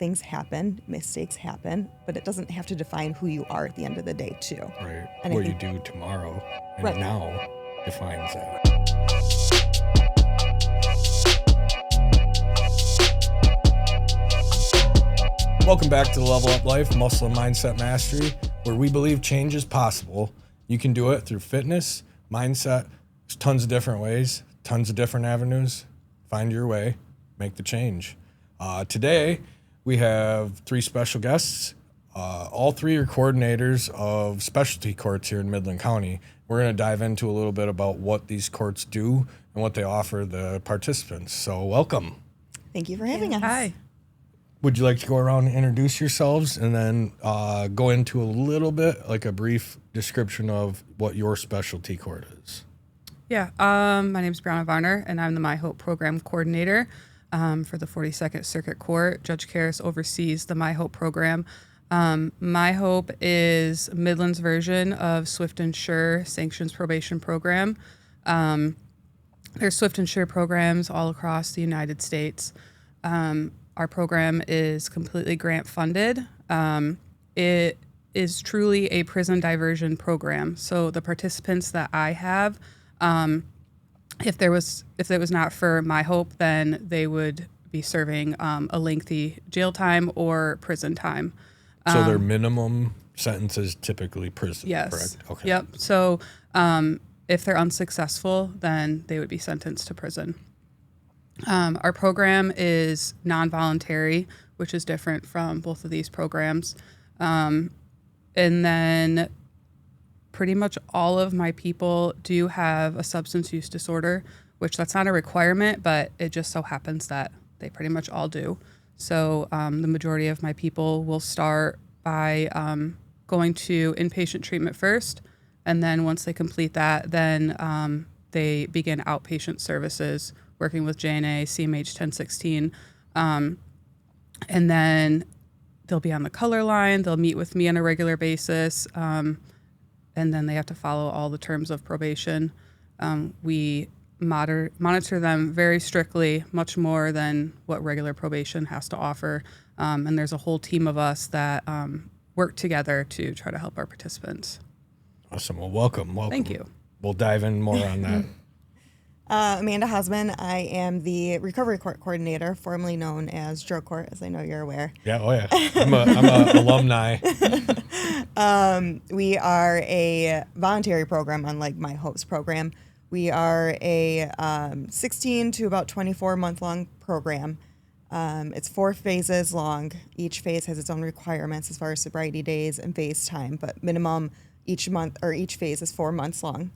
things happen, mistakes happen, but it doesn't have to define who you are at the end of the day, too. Right. And What you do tomorrow and Right. now defines that. Welcome back to the Level Up Life Muscle and Mindset Mastery, where we believe change is possible. You can do it through fitness, mindset. There's tons of different ways, tons of different avenues. Find your way, make the change. Today, we have three special guests. All three are coordinators of specialty courts here in Midland County. We're going to dive into a little bit about what these courts do and what they offer the participants. So welcome. Thank you for having us. Hi. Would you like to go around and introduce yourselves and then go into a little bit, like a brief description of what your specialty court is? Yeah. My name is Briona Varner, and I'm the MIHOPE program coordinator for the 42nd Circuit Court. Judge Karras oversees the MIHOPE program. MIHOPE is Midland's version of Swift and Sure Sanctions Probation Program. There's Swift and Sure programs all across the United States. Our program is completely grant funded. It is truly a prison diversion program. So the participants that I have, if it was not for MIHOPE, then they would be serving a lengthy jail time or prison time. So their minimum sentence is typically prison, Yes. correct? Okay. Yep. So if they're unsuccessful, then they would be sentenced to prison. Our program is non-voluntary, which is different from both of these programs. And then pretty much all of my people do have a substance use disorder, which that's not a requirement, but it just so happens that they pretty much all do. So the majority of my people will start by going to inpatient treatment first, and then once they complete that, then they begin outpatient services, working with JNA, CMH 1016, and then they'll be on the color line. They'll meet with me on a regular basis, and then they have to follow all the terms of probation. We monitor them very strictly, much more than what regular probation has to offer. And there's a whole team of us that work together to try to help our participants. Awesome. Well, welcome. Thank you. We'll dive in more on that. Amanda Hausmann. I am the Recovery Court coordinator, formerly known as Drug Court, as I know you're aware. Yeah, oh yeah. I'm a alumni. We are a voluntary program, unlike MIHOPE's program. We are a 16 to about 24-month-long program. It's 4 phases long. Each phase has its own requirements as far as sobriety days and phase time, but minimum each month or each phase is 4 months long.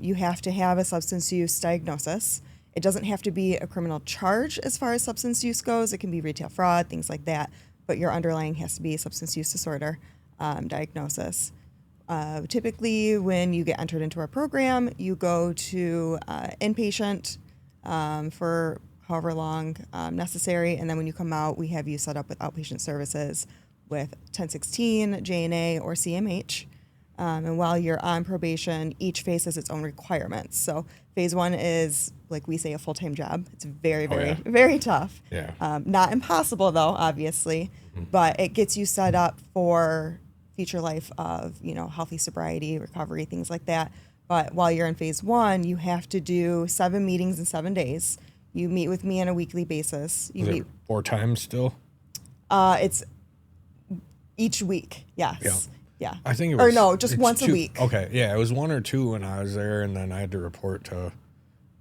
You have to have a substance use diagnosis. It doesn't have to be a criminal charge as far as substance use goes. It can be retail fraud, things like that, but your underlying has to be a substance use disorder diagnosis. Typically, when you get entered into our program, you go to inpatient for however long necessary, and then when you come out, we have you set up with outpatient services with 1016, JNA, or CMH. And while you're on probation, each phase has its own requirements. So phase 1 is, like we say, a full-time job. It's very, very tough. Yeah. Not impossible, though, obviously, but it gets you set up for future life of, healthy sobriety, recovery, things like that. But while you're in phase 1, you have to do 7 meetings in 7 days. You meet with me on a weekly basis. Is it 4 times still? It's each week, yes. Yeah. Yeah. I think it was. Or no, just once 2. a week. Okay. Yeah, it was 1 or 2 when I was there, and then I had to report to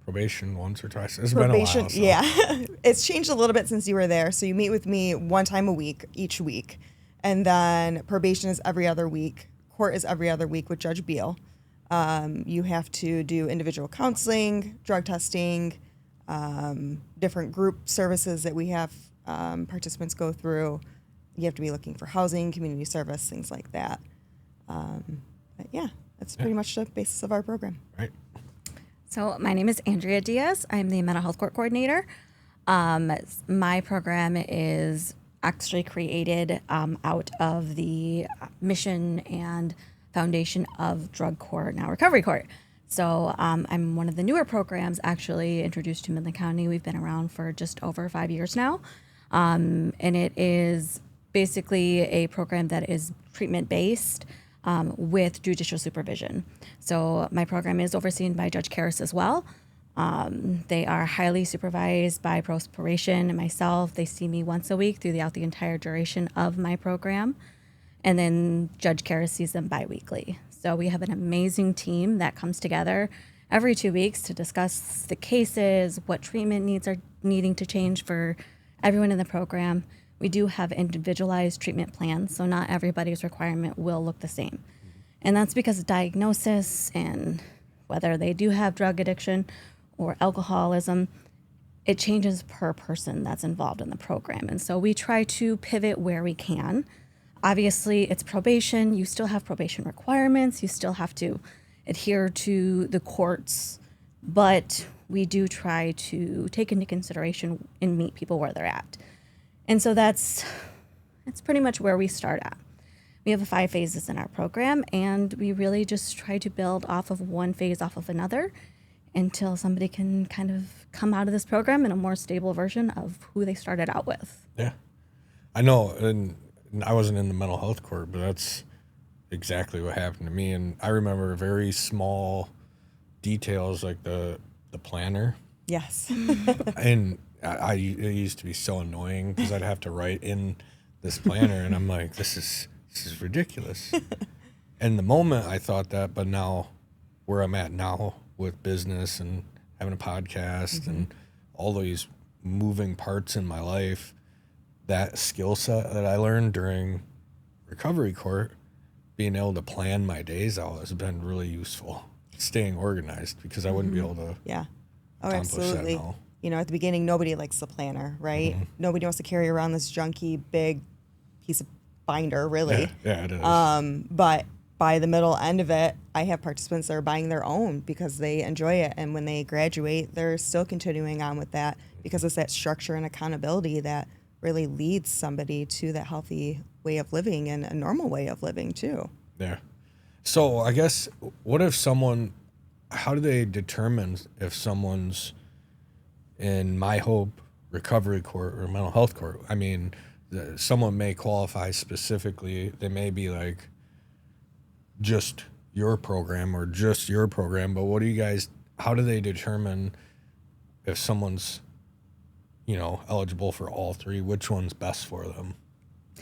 probation once or twice. It's been a while. So. Yeah. It's changed a little bit since you were there. So you meet with me 1 time a week, each week. And then probation is every other week. Court is every other week with Judge Beal. You have to do individual counseling, drug testing, different group services that we have participants go through. You have to be looking for housing, community service, things like that. But yeah, that's pretty much the basis of our program. Right. So my name is Andrea Diaz. I'm the mental health court coordinator. My program is actually created out of the mission and foundation of Drug Court, now Recovery Court. So I'm one of the newer programs actually introduced to Midland County. We've been around for just over 5 years now. And it is basically a program that is treatment-based with judicial supervision. So my program is overseen by Judge Karras as well. They are highly supervised by probation and myself. They see me once a week throughout the entire duration of my program. And then Judge Karras sees them biweekly. So we have an amazing team that comes together every 2 weeks to discuss the cases, what treatment needs are needing to change for everyone in the program. We do have individualized treatment plans, so not everybody's requirement will look the same. And that's because of diagnosis and whether they do have drug addiction or alcoholism, it changes per person that's involved in the program. And so we try to pivot where we can. Obviously, it's probation. You still have probation requirements. You still have to adhere to the courts, but we do try to take into consideration and meet people where they're at. And so that's pretty much where we start at. We have 5 phases in our program, and we really just try to build off of one phase off of another until somebody can kind of come out of this program in a more stable version of who they started out with. Yeah. I know, and I wasn't in the mental health court, but that's exactly what happened to me. And I remember very small details like the planner. Yes. And it used to be so annoying because I'd have to write in this planner, and I'm like, this is ridiculous. And the moment I thought that, but now where I'm at now with business and having a podcast and all these moving parts in my life, that skill set that I learned during recovery court, being able to plan my days out has been really useful. Staying organized, because I wouldn't be able to accomplish absolutely. that now. You know, at the beginning, nobody likes the planner, right? Nobody wants to carry around this junky, big piece of binder, really. Yeah, it is. But by the middle end of it, I have participants that are buying their own because they enjoy it. And when they graduate, they're still continuing on with that because it's that structure and accountability that really leads somebody to that healthy way of living and a normal way of living, too. Yeah. So I guess, what if how do they determine if someone's in MIHOPE, recovery court, or mental health court? I mean, someone may qualify specifically. They may be like just your program, but how do they determine if someone's, eligible for all 3? Which one's best for them?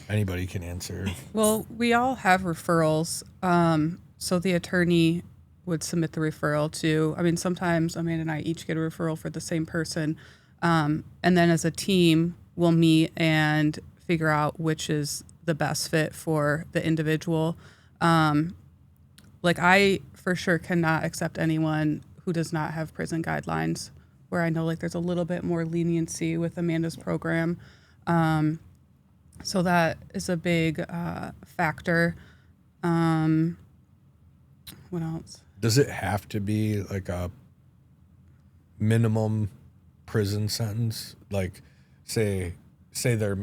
Anybody can answer. Well, we all have referrals. So the attorney would submit the referral to, sometimes Amanda and I each get a referral for the same person. And then as a team, we'll meet and figure out which is the best fit for the individual. I for sure cannot accept anyone who does not have prison guidelines, where I know there's a little bit more leniency with Amanda's program. So that is a big factor. What else? Does it have to be like a minimum prison sentence? Like, say they're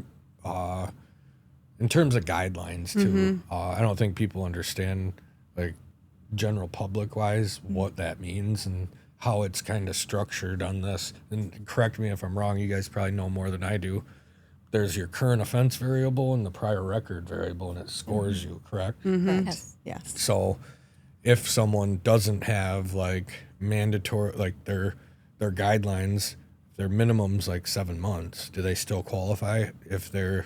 in terms of guidelines too. I don't think people understand, general public wise, what that means and how it's kind of structured on this. And correct me if I'm wrong. You guys probably know more than I do. There's your current offense variable and the prior record variable, and it scores you, correct? Yes. So if someone doesn't have mandatory, their guidelines, their minimum's 7 months, do they still qualify if they're?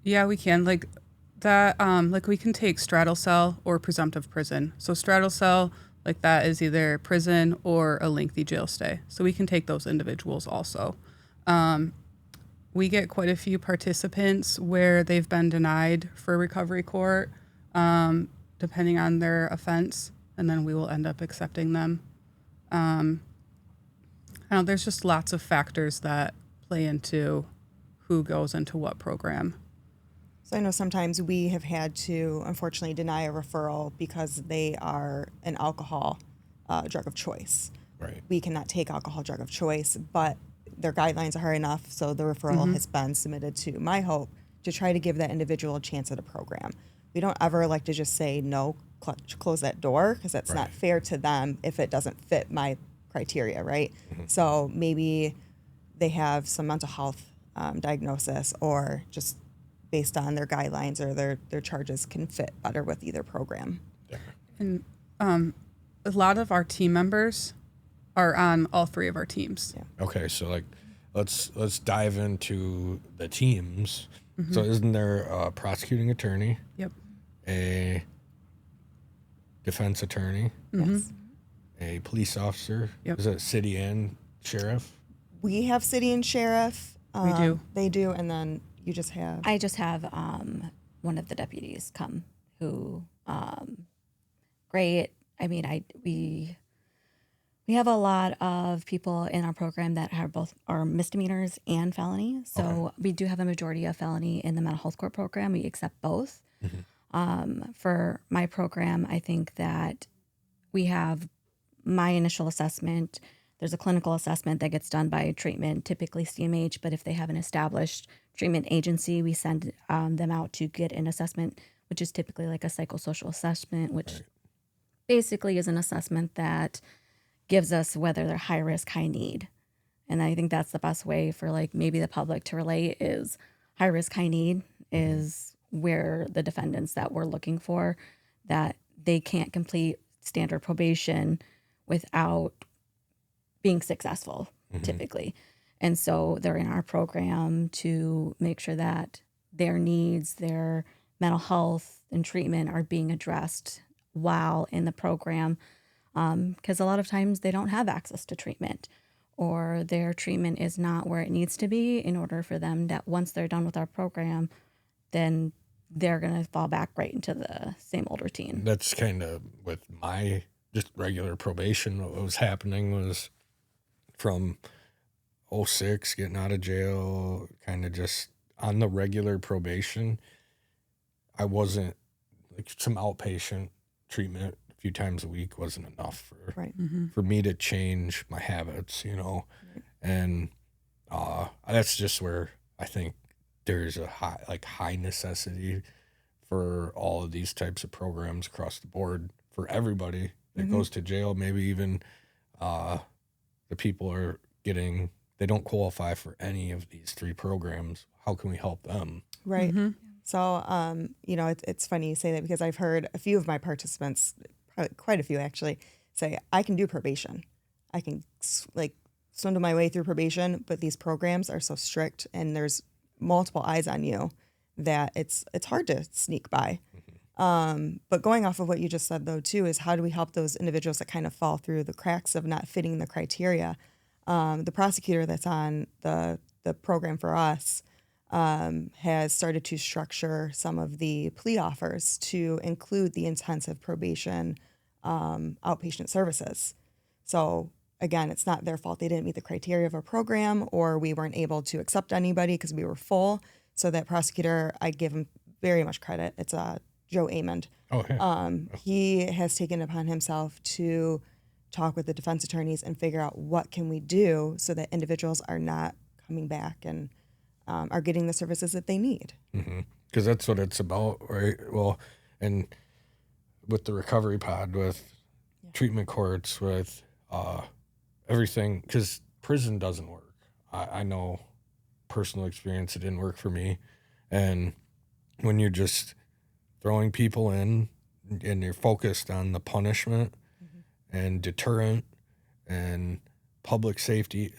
Yeah, we can. We can take straddle cell or presumptive prison. So straddle cell, that is either prison or a lengthy jail stay. So we can take those individuals also. We get quite a few participants where they've been denied for recovery court, depending on their offense, and then we will end up accepting them. There's just lots of factors that play into who goes into what program. So I know sometimes we have had to, unfortunately, deny a referral because they are an alcohol drug of choice. Right. We cannot take alcohol drug of choice, but their guidelines are hard enough, so the referral has been submitted to MIHOPE to try to give that individual a chance at a program. We don't ever like to just say, no, close that door, because that's not fair to them if it doesn't fit my criteria, right? So maybe they have some mental health diagnosis, or just based on their guidelines or their charges can fit better with either program. And a lot of our team members are on all three of our teams. Yeah. Okay, so like let's dive into the teams. So isn't there a prosecuting attorney, Yep. a defense attorney, Yes. a police officer? Yep. Is it city and sheriff? We have city and sheriff. We do. They do, and then you just have. I just have one of the deputies come who great. I mean, we have a lot of people in our program that have both are misdemeanors and felony. So we do have a majority of felony in the mental health court program. We accept both. For my program, I think that we have my initial assessment. There's a clinical assessment that gets done by treatment, typically CMH, but if they have an established treatment agency, we send them out to get an assessment, which is typically like a psychosocial assessment, which basically is an assessment that gives us whether they're high risk, high need. And I think that's the best way for like maybe the public to relate is high risk, high need is where the defendants that we're looking for, that they can't complete standard probation without being successful typically. And so they're in our program to make sure that their needs, their mental health and treatment are being addressed while in the program. Because a lot of times they don't have access to treatment, or their treatment is not where it needs to be in order for them that once they're done with our program, then they're going to fall back right into the same old routine. That's kind of with my just regular probation. What was happening was from 06, getting out of jail, kind of just on the regular probation. I wasn't like some outpatient treatment a few times a week wasn't enough for me to change my habits, you know. And that's just where I think there's a high necessity for all of these types of programs across the board for everybody that goes to jail. Maybe even the people are getting, they don't qualify for any of these three programs. How can we help them? Right. So, you know, it's funny you say that because I've heard a few of my participants, quite a few actually, say, I can do probation. I can swindle my way through probation, but these programs are so strict and there's multiple eyes on you that it's hard to sneak by. But going off of what you just said, though, too, is how do we help those individuals that kind of fall through the cracks of not fitting the criteria? The prosecutor that's on the program for us has started to structure some of the plea offers to include the intensive probation outpatient services. So again, it's not their fault they didn't meet the criteria of our program, or we weren't able to accept anybody because we were full. So that prosecutor, I give him very much credit. It's Joe Amond. Oh, yeah. He has taken it upon himself to talk with the defense attorneys and figure out what can we do so that individuals are not coming back and are getting the services that they need. Because that's what it's about, right? Well, and with the recovery pod, with treatment courts, with everything, because prison doesn't work. I know personal experience, it didn't work for me. And when you're just throwing people in and you're focused on the punishment and deterrent and public safety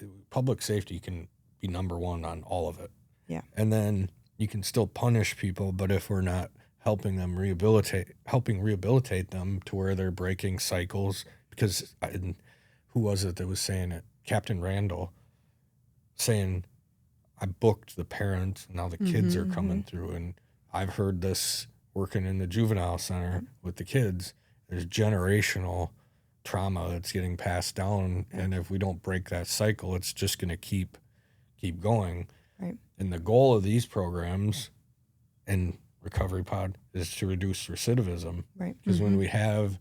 can be number one on all of it. Yeah. And then you can still punish people, but if we're not helping rehabilitate them to where they're breaking cycles, because who was it that was saying it? Captain Randall saying, I booked the parents, now the kids are coming through. And I've heard this working in the juvenile center with the kids. There's generational trauma that's getting passed down. And if we don't break that cycle, it's just going to keep going. Right. And the goal of these programs and Recovery Pod is to reduce recidivism. Right. Because when we have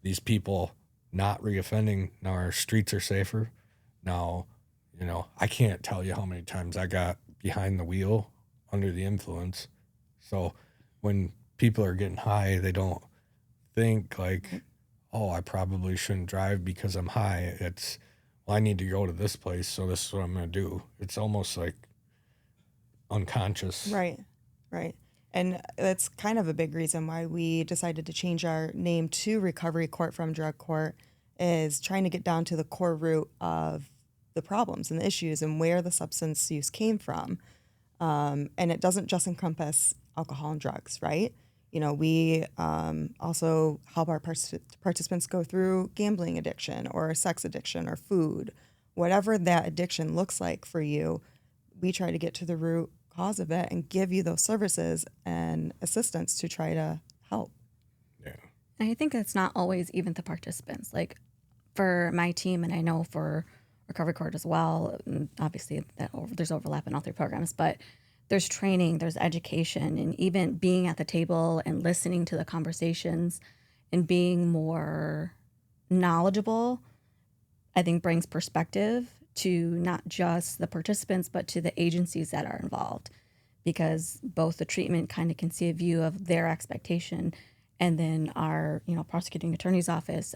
these people not reoffending, now our streets are safer. Now, you know, I can't tell you how many times I got behind the wheel under the influence. So when people are getting high, they don't think like, oh, I probably shouldn't drive because I'm high. It's, well, I need to go to this place, so this is what I'm going to do. It's almost like unconscious. Right. And that's kind of a big reason why we decided to change our name to Recovery Court from Drug Court, is trying to get down to the core root of the problems and the issues and where the substance use came from. And it doesn't just encompass alcohol and drugs, right? We also help our participants go through gambling addiction or sex addiction or food. Whatever that addiction looks like for you, we try to get to the root cause of it and give you those services and assistance to try to help. Yeah. And I think it's not always even the participants. Like for my team, and I know for Recovery Court as well, obviously there's overlap in all three programs, but there's training, there's education, and even being at the table and listening to the conversations and being more knowledgeable, I think brings perspective to not just the participants, but to the agencies that are involved, because both the treatment kind of can see a view of their expectation, and then our, prosecuting attorney's office,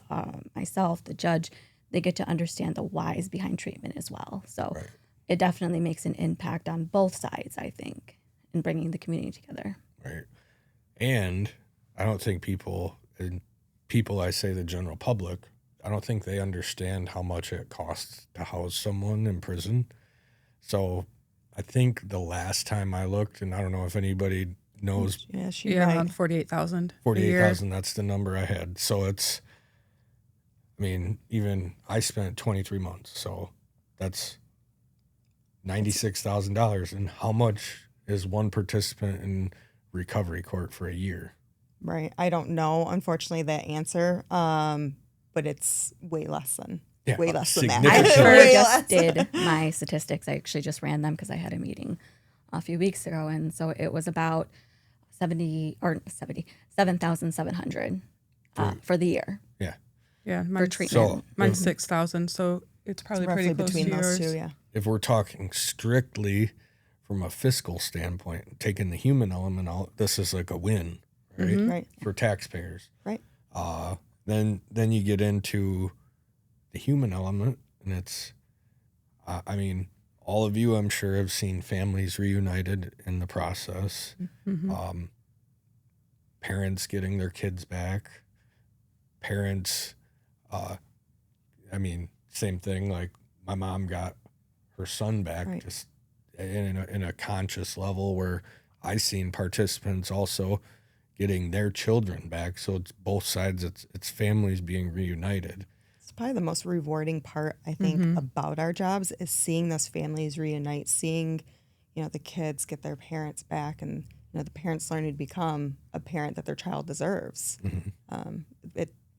myself, the judge, they get to understand the whys behind treatment as well. So Right. It definitely makes an impact on both sides, I think, in bringing the community together. Right. And I don't think people, I say the general public, I don't think they understand how much it costs to house someone in prison. So I think the last time I looked, and I don't know if anybody knows. Yeah, around 48,000. 48,000, that's the number I had. So it's, even I spent 23 months. So that's $96,000. And how much is one participant in recovery court for a year? Right. I don't know, unfortunately, that answer. But it's way less than that. I Way just less. did my statistics. I actually just ran them because I had a meeting a few weeks ago, and so it was about 7,700 for the year. Yeah, for mine's, treatment. mine's 6,000, so it's probably pretty roughly close between to those yours. two, yeah. If we're talking strictly from a fiscal standpoint, taking the human element out, this is like a win, right? Right. For taxpayers. Right. Then you get into the human element, and it's, all of you, I'm sure, have seen families reunited in the process. Parents getting their kids back. Parents, same thing. Like my mom got her son back, Right. just in a conscious level, where I seen participants also getting their children back. So it's both sides. It's families being reunited. It's probably the most rewarding part, I think, about our jobs is seeing those families reunite, seeing, the kids get their parents back, and the parents learning to become a parent that their child deserves.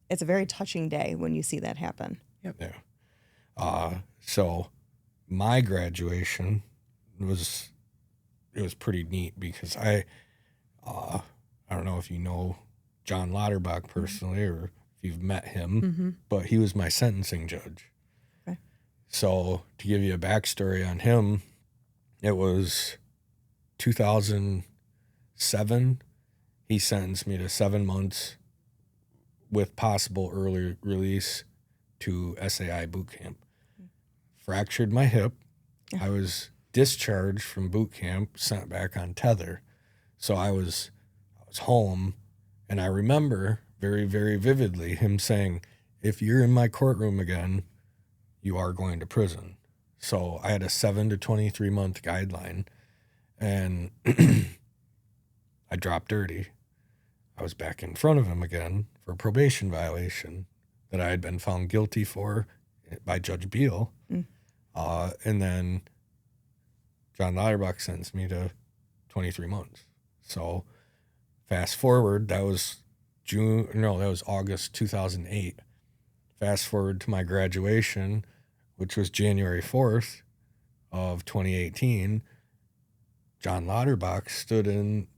It's a very touching day when you see that happen. Yep. Yeah. So my graduation was pretty neat because I don't know if you know John Lauterbach personally or if you've met him, but he was my sentencing judge. Okay. So to give you a backstory on him, it was 2007. He sentenced me to 7 months with possible early release to SAI boot camp. Fractured my hip. I was discharged from boot camp, sent back on tether. So I was home, and I remember very, very vividly him saying, if you're in my courtroom again, you are going to prison. So I had a 7 to 23 month guideline, and I dropped dirty. I was back in front of him again for a probation violation that I had been found guilty for by Judge Beal. And then John Lauterbach sentenced me to 23 months. So fast forward, that was August 2008. Fast forward to my graduation, which was January 4th of 2018. John Lauterbach stood in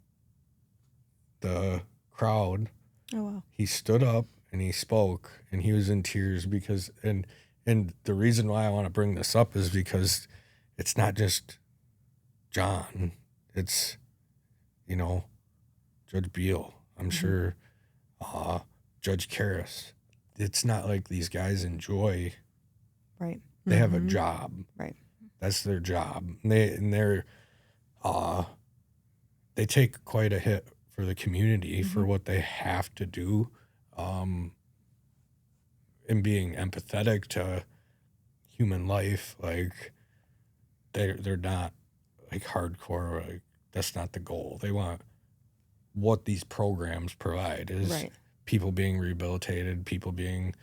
the crowd. Oh, wow. He stood up and he spoke, and he was in tears because, and the reason why I want to bring this up is because it's not just John, it's, Judge Beal, I'm sure, Judge Karras. It's not like these guys enjoy, Right. they have a job. Right. That's their job. And they're they take quite a hit for the community for what they have to do, and being empathetic to human life. Like they're not like hardcore. Like that's not the goal. They want what these programs provide is Right. people being rehabilitated, people being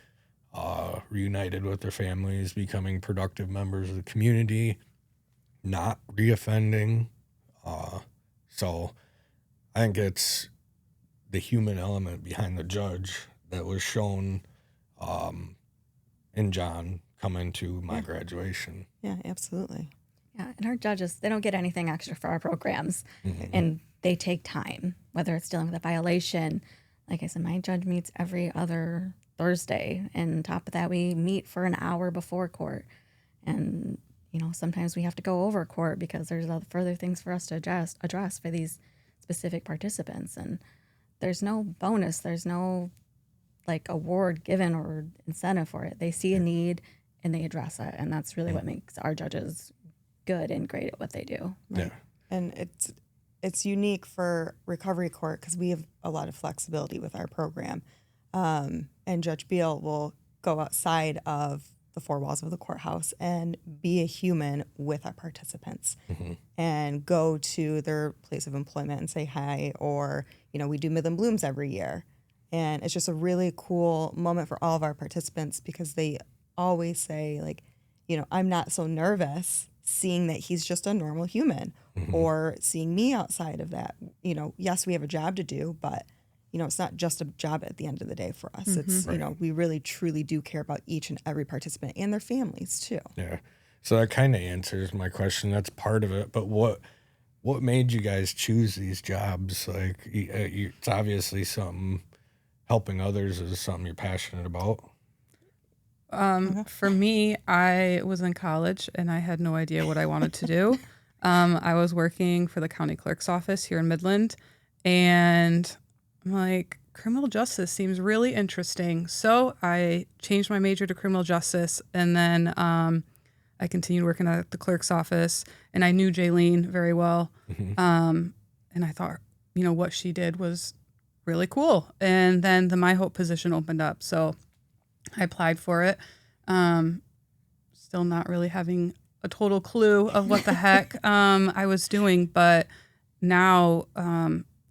reunited with their families, becoming productive members of the community, not reoffending. So I think it's the human element behind the judge that was shown in John coming to my graduation. Yeah, absolutely. Yeah, and our judges, they don't get anything extra for our programs, and they take time, whether it's dealing with a violation. Like I said, my judge meets every other Thursday, and on top of that, we meet for an hour before court. And, sometimes we have to go over court because there's further things for us to address for these specific participants. And there's no bonus, there's no award given or incentive for it. They see a need and they address it. And that's really what makes our judges good and great at what they do. Yeah. And it's unique for recovery court because we have a lot of flexibility with our program. And Judge Beal will go outside of the four walls of the courthouse and be a human with our participants and go to their place of employment and say hi, or, we do Midland Blooms every year. And it's just a really cool moment for all of our participants because they always say, I'm not so nervous seeing that he's just a normal human or seeing me outside of that. Yes, we have a job to do, but, it's not just a job at the end of the day for us. It's, we really truly do care about each and every participant and their families too. Yeah. So that kind of answers my question. That's part of it. But what made you guys choose these jobs? Like, it's obviously something, helping others is something you're passionate about. For me, I was in college and I had no idea what I wanted to do. I was working for the county clerk's office here in Midland, and I'm like, criminal justice seems really interesting. So I changed my major to criminal justice, and then I continued working at the clerk's office, and I knew Jaylene very well. And I thought, what she did was really cool. And then the MIHOPE position opened up. So I applied for it. Still not really having a total clue of what the heck I was doing, but now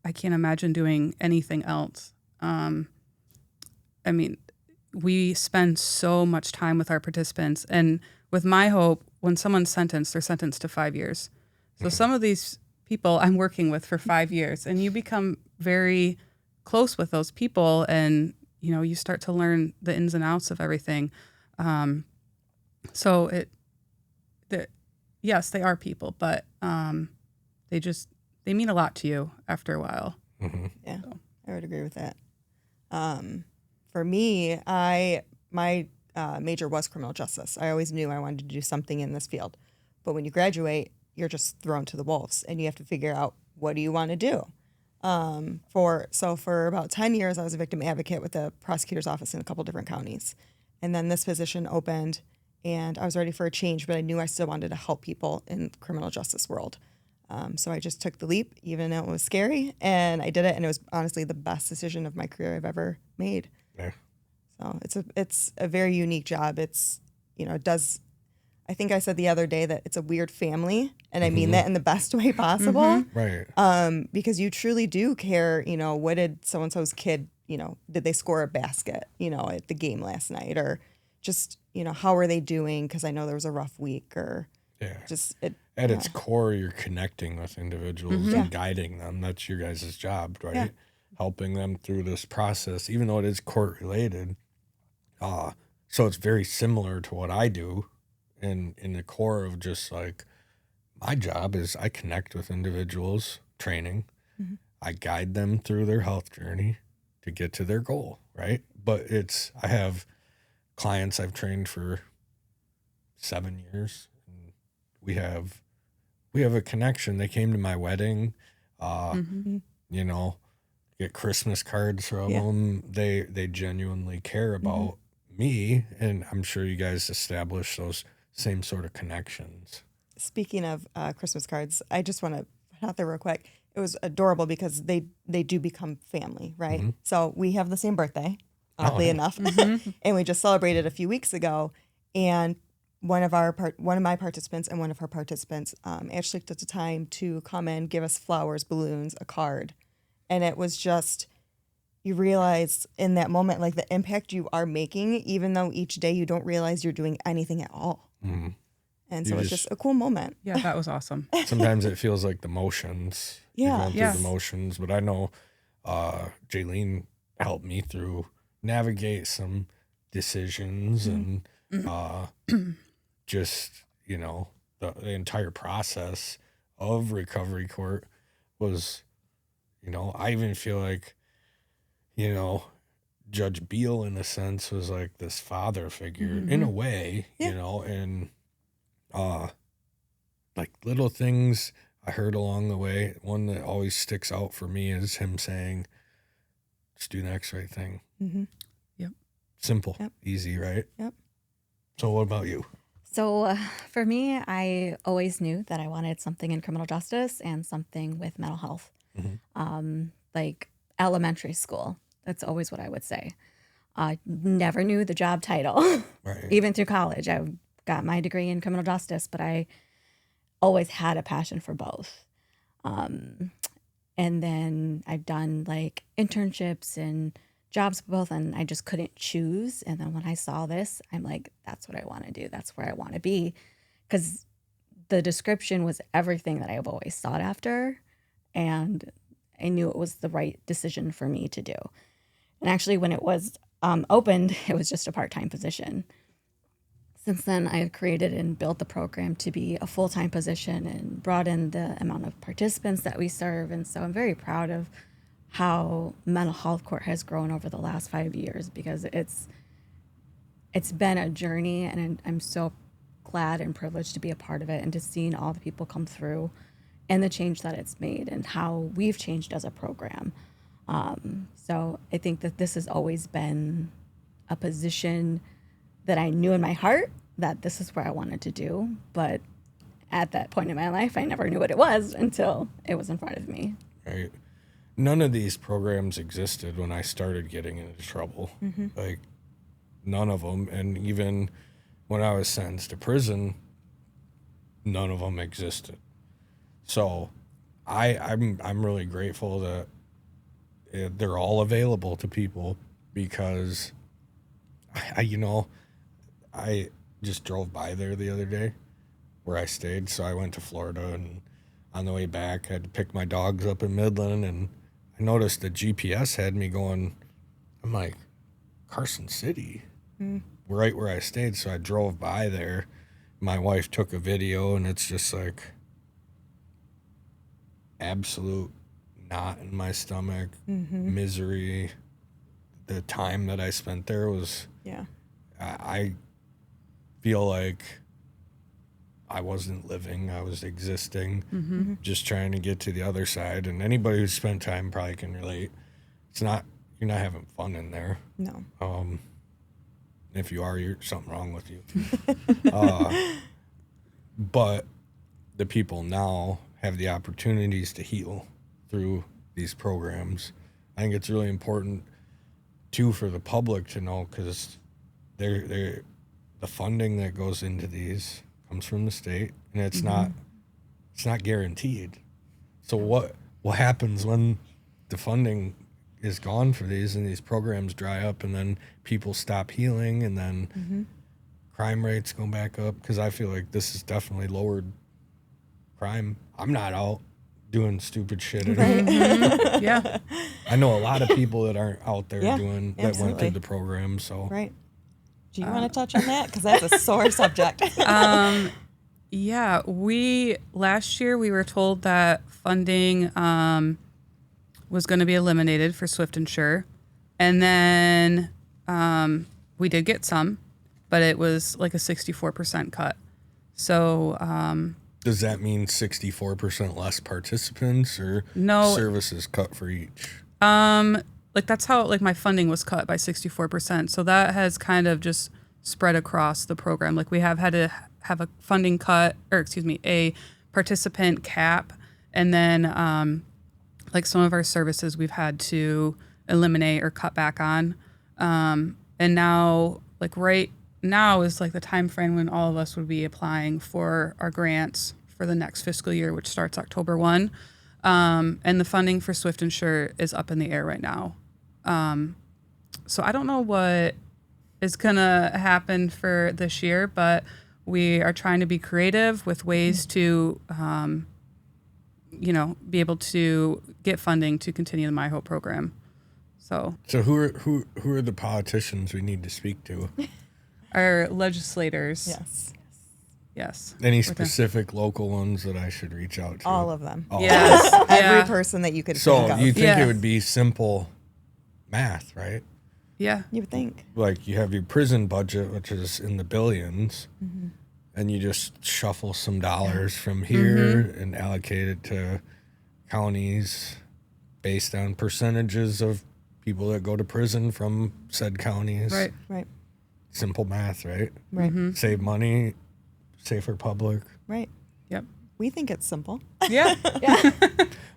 I can't imagine doing anything else. We spend so much time with our participants, and with MIHOPE, when someone's sentenced, they're sentenced to 5 years. So some of these people I'm working with for 5 years, and you become very close with those people, and you start to learn the ins and outs of everything. Yes, they are people, but they mean a lot to you after a while. Yeah, I would agree with that. For me, my major was criminal justice. I always knew I wanted to do something in this field. But when you graduate, you're just thrown to the wolves, and you have to figure out, what do you want to do? For about 10 years, I was a victim advocate with the prosecutor's office in a couple different counties. And then this position opened, and I was ready for a change, but I knew I still wanted to help people in the criminal justice world. So I just took the leap, even though it was scary, and I did it, and it was honestly the best decision of my career I've ever made. Yeah. So it's a very unique job. It's, it does, I think I said the other day that it's a weird family, and I mean that in the best way possible. Right. Because you truly do care, what did so-and-so's kid, did they score a basket, at the game last night, or just, how are they doing? Because I know there was a rough week, or just it. At its core, you're connecting with individuals and guiding them. That's your guys' job, right? Yeah. Helping them through this process, even though it is court related. So it's very similar to what I do in the core of just like my job is I connect with individuals, training. I guide them through their health journey to get to their goal, right? But I have clients I've trained for 7 years. And we have a connection. They came to my wedding, get Christmas cards from them. They genuinely care about me, and I'm sure you guys establish those same sort of connections. Speaking of Christmas cards, I just want to out there real quick. It was adorable because they do become family, right? So we have the same birthday, oddly enough, and we just celebrated a few weeks ago. And one of my participants and one of her participants actually took the time to come in, give us flowers, balloons, a card, and it was just, you realize in that moment like the impact you are making, even though each day you don't realize you're doing anything at all. And so it's just a cool moment. Yeah, that was awesome. Sometimes it feels like the motions. Yeah. You're going through the motions, but I know Jaylene helped me through navigate some decisions and just, you know, the entire process of recovery court was, you know, I even feel like, you know, Judge Beal in a sense was like this father figure in a way, you know, and like little things I heard along the way. One that always sticks out for me is him saying, just do the next right thing. Yep. Simple, easy, right? Yep. So what about you? So for me, I always knew that I wanted something in criminal justice and something with mental health. Like elementary school. That's always what I would say. Never knew the job title. Right. Even through college. I got my degree in criminal justice, but I always had a passion for both. And then I've done like internships and jobs for both, and I just couldn't choose. And then when I saw this, I'm like, that's what I want to do. That's where I want to be. Because the description was everything that I've always sought after. And I knew it was the right decision for me to do. And actually, when it was opened, it was just a part-time position. Since then, I've created and built the program to be a full-time position and brought in the amount of participants that we serve. And so I'm very proud of how mental health court has grown over the last 5 years, because it's been a journey, and I'm so glad and privileged to be a part of it and to seeing all the people come through and the change that it's made and how we've changed as a program. So I think that this has always been a position that I knew in my heart that this is where I wanted to do. But at that point in my life, I never knew what it was until it was in front of me. Right. None of these programs existed when I started getting into trouble. Like, none of them. And even when I was sentenced to prison, none of them existed. So I'm really grateful that they're all available to people, because I just drove by there the other day where I stayed. So I went to Florida, and on the way back, I had to pick my dogs up in Midland, and I noticed the GPS had me going, I'm like, Carson City, right where I stayed. So I drove by there. My wife took a video, and it's just like absolute knot in my stomach, misery. The time that I spent there was, I feel like I wasn't living, I was existing, just trying to get to the other side. And anybody who's spent time probably can relate. You're not having fun in there. No. If you are, you're something wrong with you. But the people now have the opportunities to heal through these programs. I think it's really important too for the public to know, because the funding that goes into these comes from the state, and it's not guaranteed. So what happens when the funding is gone for these and these programs dry up, and then people stop healing, and then crime rates go back up? Because I feel like this has definitely lowered crime. I'm not out doing stupid shit anymore. Yeah. I know a lot of people that aren't out there doing that absolutely. went through the program. So Right. Do you want to touch on that? Because that's a sore subject. Yeah, last year we were told that funding was going to be eliminated for Swift and Sure. And then we did get some, but it was like a 64% cut. So does that mean 64% less participants, or No. services cut for each? like that's how like my funding was cut by 64%. So that has kind of just spread across the program. Like we have had to have a funding cut, or excuse me, a participant cap, And then like some of our services we've had to eliminate or cut back on. And now, like right now is like the time frame when all of us would be applying for our grants for the next fiscal year, which starts October 1. And the funding for Swift and Sure is up in the air right now. So I don't know what is going to happen for this year, but we are trying to be creative with ways to, be able to get funding to continue the MIHOPE program. So who are the politicians we need to speak to? Our legislators. Yes. Any specific local ones that I should reach out to? All of them. Yes. Every person that you could think of. So you think it would be simple math, right? Yeah. You would think. Like you have your prison budget, which is in the billions, and you just shuffle some dollars from here and allocate it to counties based on percentages of people that go to prison from said counties. Right. Simple math, right? Right. Save money, safer public. Right. Yep. We think it's simple. Yeah.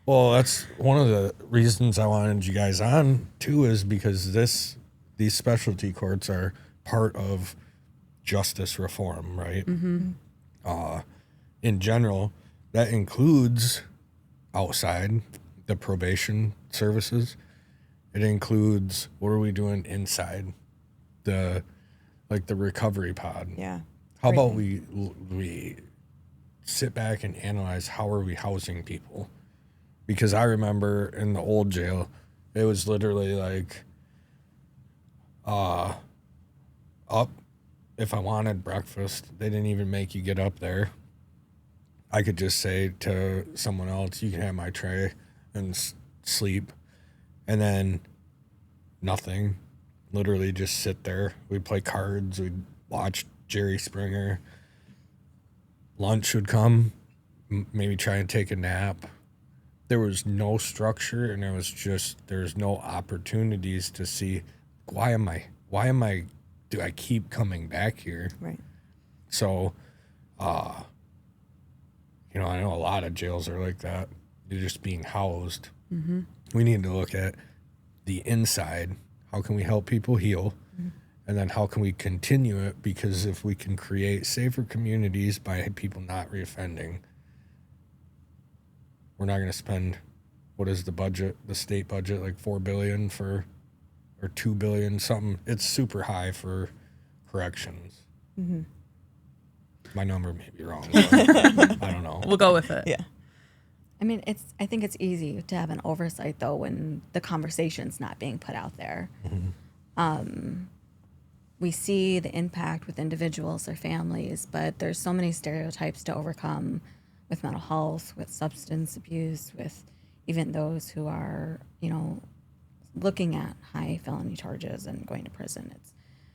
Well, that's one of the reasons I wanted you guys on too, is because these specialty courts are part of justice reform, right? In general, that includes outside the probation services. It includes what are we doing inside the recovery pod. Yeah. How about we sit back and analyze how are we housing people? Because I remember in the old jail, it was literally like, up if I wanted breakfast, they didn't even make you get up there. I could just say to someone else, you can have my tray and sleep. And then nothing, literally just sit there. We'd play cards. We'd watch Jerry Springer. Lunch would come, maybe try and take a nap. There was no structure, and there's no opportunities to see do I keep coming back here? Right. So, I know a lot of jails are like that. They're just being housed. We need to look at the inside. How can we help people heal? And then how can we continue it? Because if we can create safer communities by people not reoffending, we're not going to spend, what is the budget, the state budget, like $4 billion or $2 billion, something. It's super high for corrections. My number may be wrong, but I don't know. We'll go with it. Yeah. I mean, I think it's easy to have an oversight though when the conversation's not being put out there. We see the impact with individuals or families, but there's so many stereotypes to overcome with mental health, with substance abuse, with even those who are, looking at high felony charges and going to prison.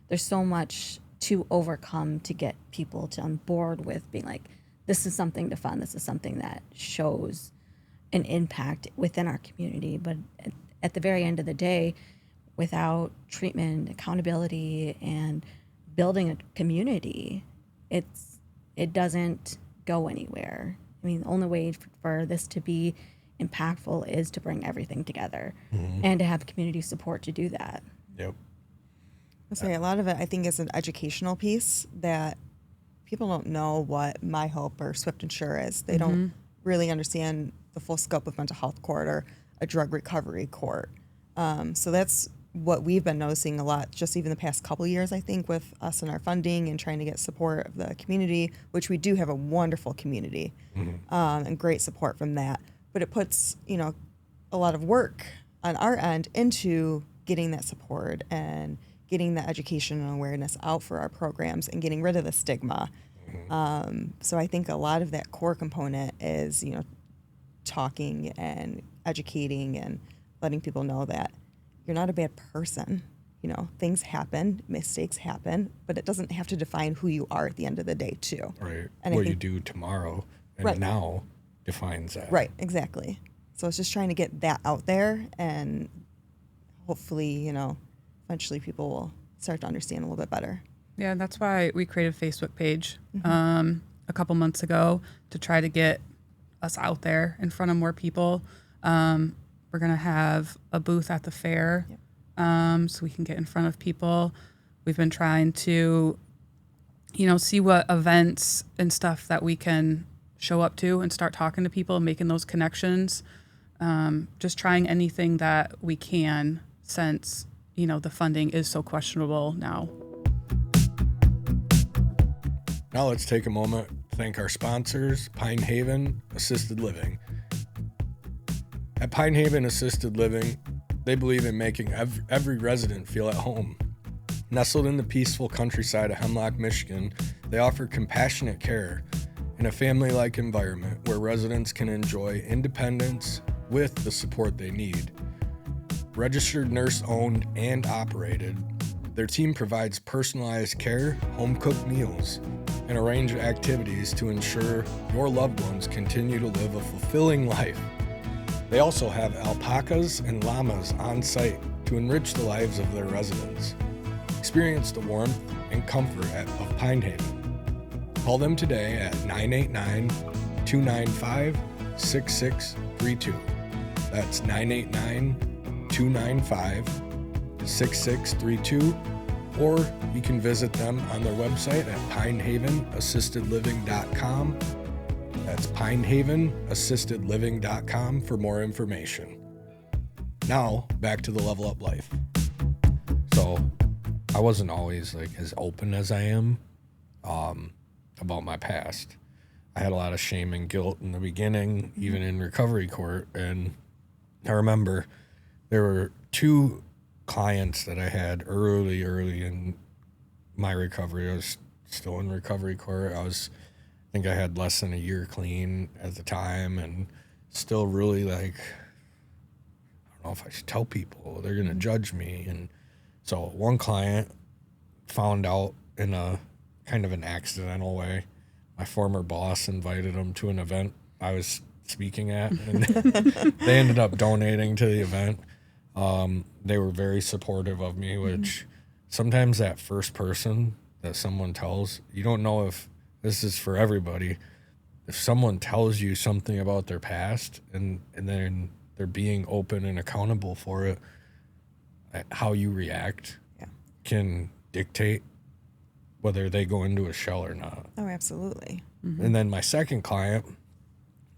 There's so much to overcome to get people to on board with being like, this is something to fund. This is something that shows an impact within our community. But at the very end of the day, without treatment, accountability, and building a community, it doesn't go anywhere. I mean, the only way for this to be impactful is to bring everything together and to have community support to do that. Yep. I'll say a lot of it, I think, is an educational piece that people don't know what MIHOPE or Swift and Sure is. They don't really understand the full scope of mental health court or a drug recovery court. So that's what we've been noticing a lot, just even the past couple of years, I think, with us and our funding and trying to get support of the community, which we do have a wonderful community and great support from that. But it puts, a lot of work on our end into getting that support and getting the education and awareness out for our programs and getting rid of the stigma. So I think a lot of that core component is, talking and educating and letting people know that you're not a bad person. Things happen, mistakes happen, but it doesn't have to define who you are at the end of the day, too. Right. And what you do tomorrow and now defines that. Right, exactly. So it's just trying to get that out there, and hopefully, eventually people will start to understand a little bit better. Yeah, that's why we created a Facebook page a couple months ago to try to get us out there in front of more people. We're going to have a booth at the fair, so we can get in front of people. We've been trying to, see what events and stuff that we can show up to and start talking to people and making those connections. Just trying anything that we can, since, the funding is so questionable now. Now let's take a moment to thank our sponsors, Pine Haven Assisted Living. At Pine Haven Assisted Living, they believe in making every resident feel at home. Nestled in the peaceful countryside of Hemlock, Michigan, they offer compassionate care in a family-like environment where residents can enjoy independence with the support they need. Registered nurse-owned and operated, their team provides personalized care, home-cooked meals, and a range of activities to ensure your loved ones continue to live a fulfilling life. They also have alpacas and llamas on site to enrich the lives of their residents. Experience the warmth and comfort of Pine Haven. Call them today at 989-295-6632. That's 989-295-6632. Or you can visit them on their website at pinehavenassistedliving.com. That's pinehavenassistedliving.com for more information. Now, back to the Level Up Life. So, I wasn't always as open as I am about my past. I had a lot of shame and guilt in the beginning, even in recovery court. And I remember there were 2 clients that I had early in my recovery. I was still in recovery court. I think I had less than a year clean at the time, and still really I don't know if I should tell people. They're going to judge me. And so one client found out in a kind of an accidental way. My former boss invited him to an event I was speaking at, and they ended up donating to the event. They were very supportive of me, which sometimes that first person that someone tells, you don't know if this is for everybody. If someone tells you something about their past and then they're being open and accountable for it, how you react can dictate whether they go into a shell or not. Oh, absolutely. And then my second client,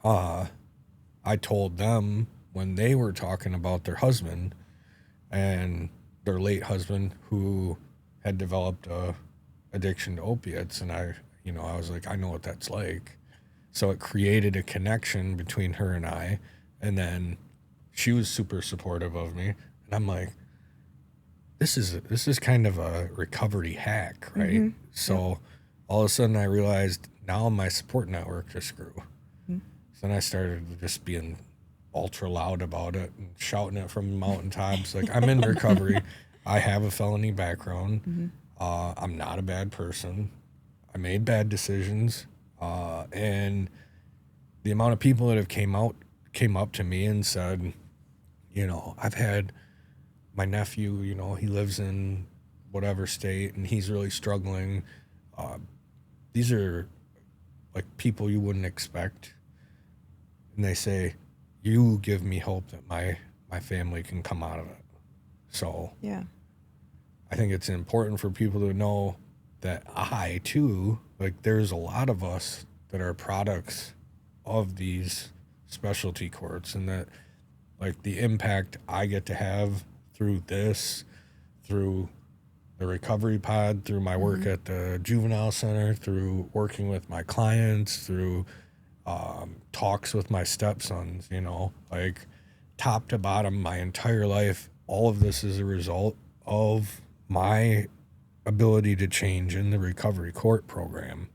I told them when they were talking about their husband and their late husband who had developed a addiction to opiates, and I was like, I know what that's like. So it created a connection between her and I, and then she was super supportive of me, and I'm like, this is kind of a recovery hack, right? So all of a sudden I realized now my support network just grew. So then I started just being ultra loud about it and shouting it from the mountaintops. Like, I'm in recovery. I have a felony background. I'm not a bad person. I made bad decisions. And the amount of people that have came up to me and said, I've had my nephew, he lives in whatever state and he's really struggling. These are like people you wouldn't expect. And they say, you give me hope that my family can come out of it. So Yeah. I think it's important for people to know that I too, there's a lot of us that are products of these specialty courts, and that the impact I get to have through this, through the recovery pod, through my work at the juvenile center, through working with my clients, through talks with my stepsons, top to bottom, my entire life, all of this is a result of my ability to change in the recovery court program.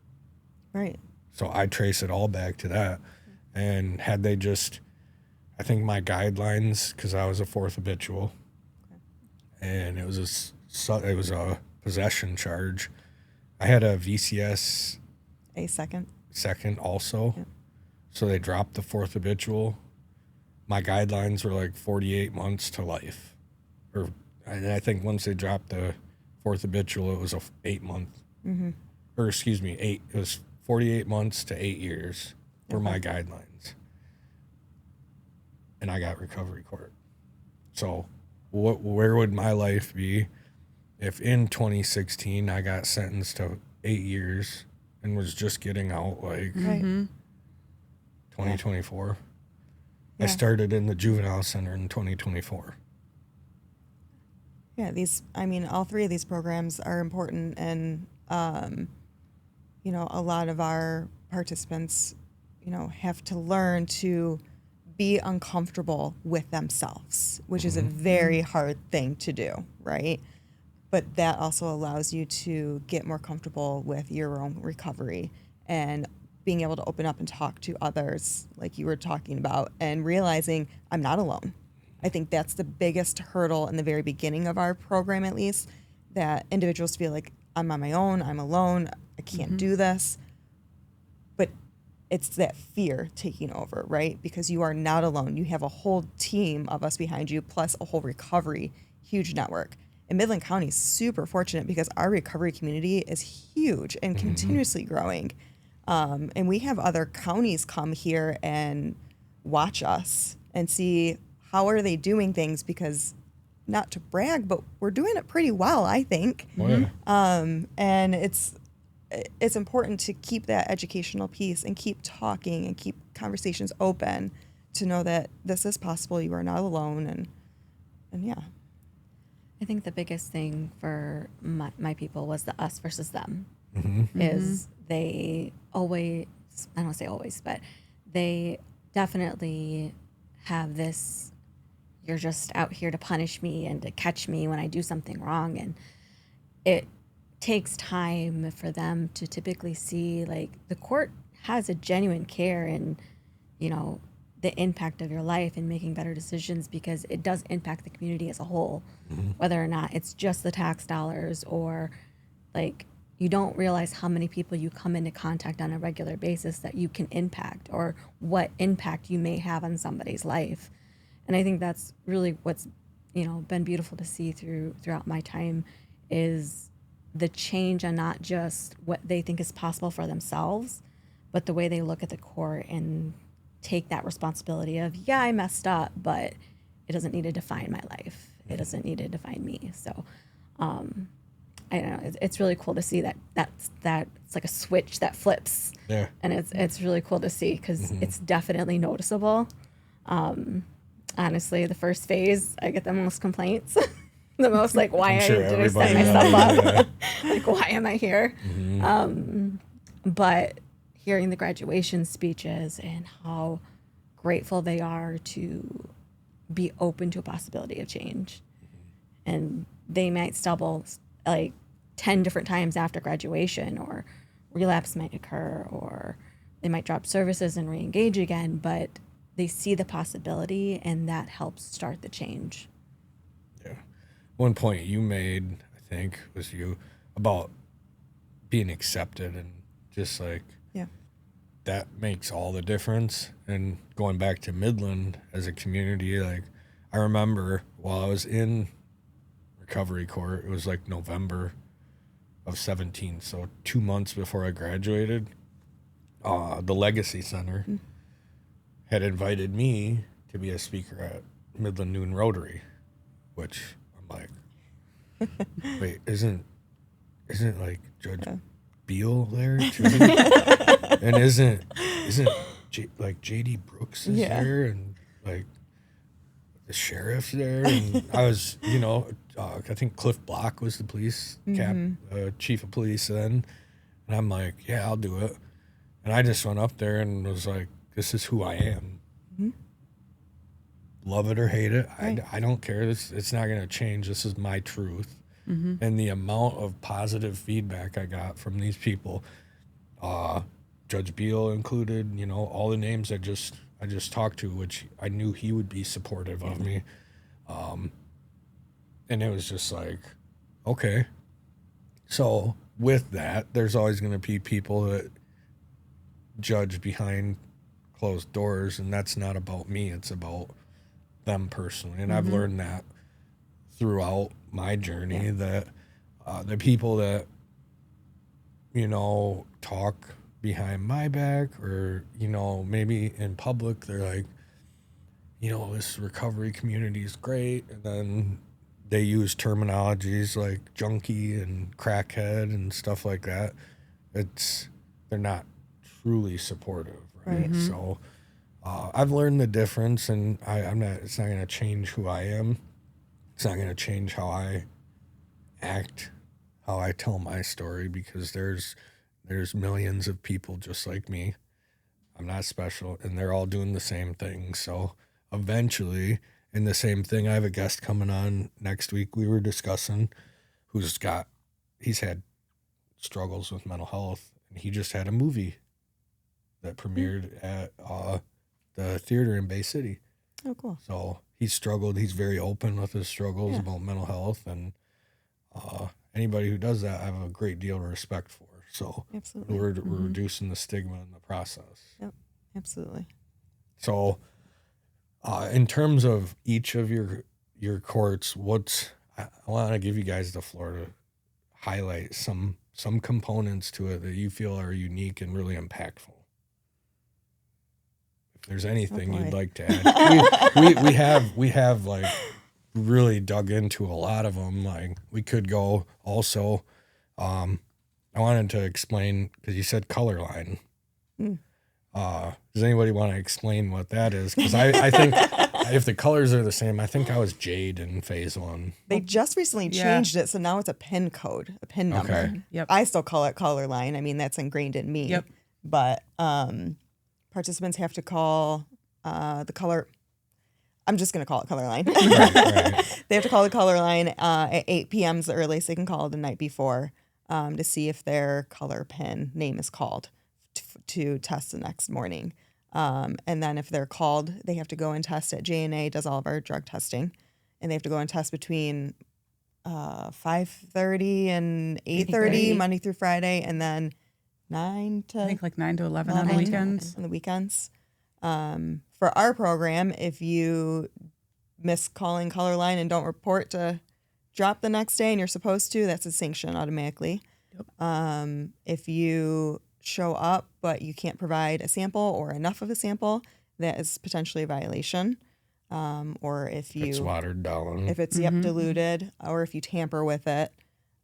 Right. So I trace it all back to that. And had they I think my guidelines, because I was a 4th habitual, and it was a possession charge. I had a VCS A second also. Yep. So they dropped the 4th habitual. My guidelines were 48 months to life. And I think once they dropped the 4th habitual, it was a 8 month. Or excuse me, it was 48 months to 8 years for my guidelines. and I got recovery court. So where would my life be if in 2016 I got sentenced to 8 years and was just getting out like Right. 2024? Yeah. I started in the juvenile center in 2024. Yeah, all three of these programs are important, and a lot of our participants, have to learn to be uncomfortable with themselves, which is a very hard thing to do, right? But that also allows you to get more comfortable with your own recovery and being able to open up and talk to others like you were talking about, and realizing I'm not alone. I think that's the biggest hurdle in the very beginning of our program, at least, that individuals feel like I'm on my own, I'm alone, I can't do this. But it's that fear taking over, right? Because you are not alone. You have a whole team of us behind you, plus a whole recovery, huge network. And Midland County is super fortunate because our recovery community is huge and continuously growing. And we have other counties come here and watch us and see how are they doing things, because not to brag, but we're doing it pretty well, I think. And it's important to keep that educational piece and keep talking and keep conversations open to know that this is possible. You are not alone. And yeah. I think the biggest thing for my people was the us versus them. Is they always, I don't want to say always, but they definitely have this, you're just out here to punish me and to catch me when I do something wrong. And it takes time for them to typically see, like, the court has a genuine care in, the impact of your life and making better decisions, because it does impact the community as a whole, whether or not it's just the tax dollars or, like, you don't realize how many people you come into contact on a regular basis that you can impact, or what impact you may have on somebody's life. And I think that's really what's, been beautiful to see throughout my time, is the change on not just what they think is possible for themselves, but the way they look at the court and take that responsibility of, yeah, I messed up, but it doesn't need to define my life. It doesn't need to define me. So, I don't know. It's really cool to see that it's like a switch that flips. Yeah. And it's really cool to see, because it's definitely noticeable. Honestly, the first phase, I get the most complaints. The most, like, why did I set myself up? Like, why am I here? But hearing the graduation speeches and how grateful they are to be open to a possibility of change. And they might stumble like 10 different times after graduation, or relapse might occur, or they might drop services and re-engage again, but they see the possibility, and that helps start the change. Yeah. One point you made, I think, was about being accepted, and just like, that makes all the difference. And going back to Midland as a community, like, I remember while I was in recovery court, it was like November of 17, so 2 months before I graduated, the Legacy Center had invited me to be a speaker at Midland Noon Rotary, which I'm like, wait, isn't like Judge Beal there too? And isn't J.D. Brooks is there, and like the sheriff's there, and I was, I think Cliff Block was the police chief of police then, and I'm like, yeah, I'll do it. And I just went up there and was like, this is who I am. Love it or hate it, right. I don't care. It's not going to change. This is my truth. And the amount of positive feedback I got from these people, Judge Beal included, all the names I just talked to, which I knew he would be supportive of me. And it was just like, okay. So with that, there's always going to be people that judge behind closed doors, and that's not about me. It's about them personally. And I've learned that throughout my journey, that the people that, talk behind my back, or, maybe in public, they're like, this recovery community is great. And then they use terminologies like junkie and crackhead and stuff like that. They're not truly supportive, right? So I've learned the difference, and it's not going to change who I am. It's not going to change how I act, how I tell my story, because there's millions of people just like me. I'm not special, and they're all doing the same thing. So eventually, in the same thing, I have a guest coming on next week. We were discussing he's had struggles with mental health, and he just had a movie that premiered at the theater in Bay City. Oh, cool. So he's struggled. He's very open with his struggles about mental health, and anybody who does that, I have a great deal of respect for. So Absolutely. we're reducing the stigma in the process. Yep, absolutely. So in terms of each of your courts, I want to give you guys the floor to highlight some components to it that you feel are unique and really impactful. If there's anything you'd like to add, we have like really dug into a lot of them. Like we could go also. I wanted to explain, because you said color line. Does anybody want to explain what that is? Because I think if the colors are the same, I think I was Jade in phase 1. They just recently changed it, so now it's a PIN code, a PIN number. Okay. Yep. I still call it color line. I mean, that's ingrained in me. Yep. But participants have to call the color. I'm just going to call it color line. Right. They have to call the color line at 8 p.m. is the earliest they can call the night before to see if their color PIN name is called to test the next morning. And then if they're called, they have to go and test at JNA, does all of our drug testing. And they have to go and test between 5:30 and 8:30 Monday through Friday, and then 9 to... I think like 9 to 11 on the weekends. On the weekends. For our program, if you miss calling color line and don't report to drop the next day and you're supposed to, that's a sanction automatically. Yep. If you show up but you can't provide a sample or enough of a sample, that is potentially a violation. Or if it's watered down, if it's diluted, or if you tamper with it.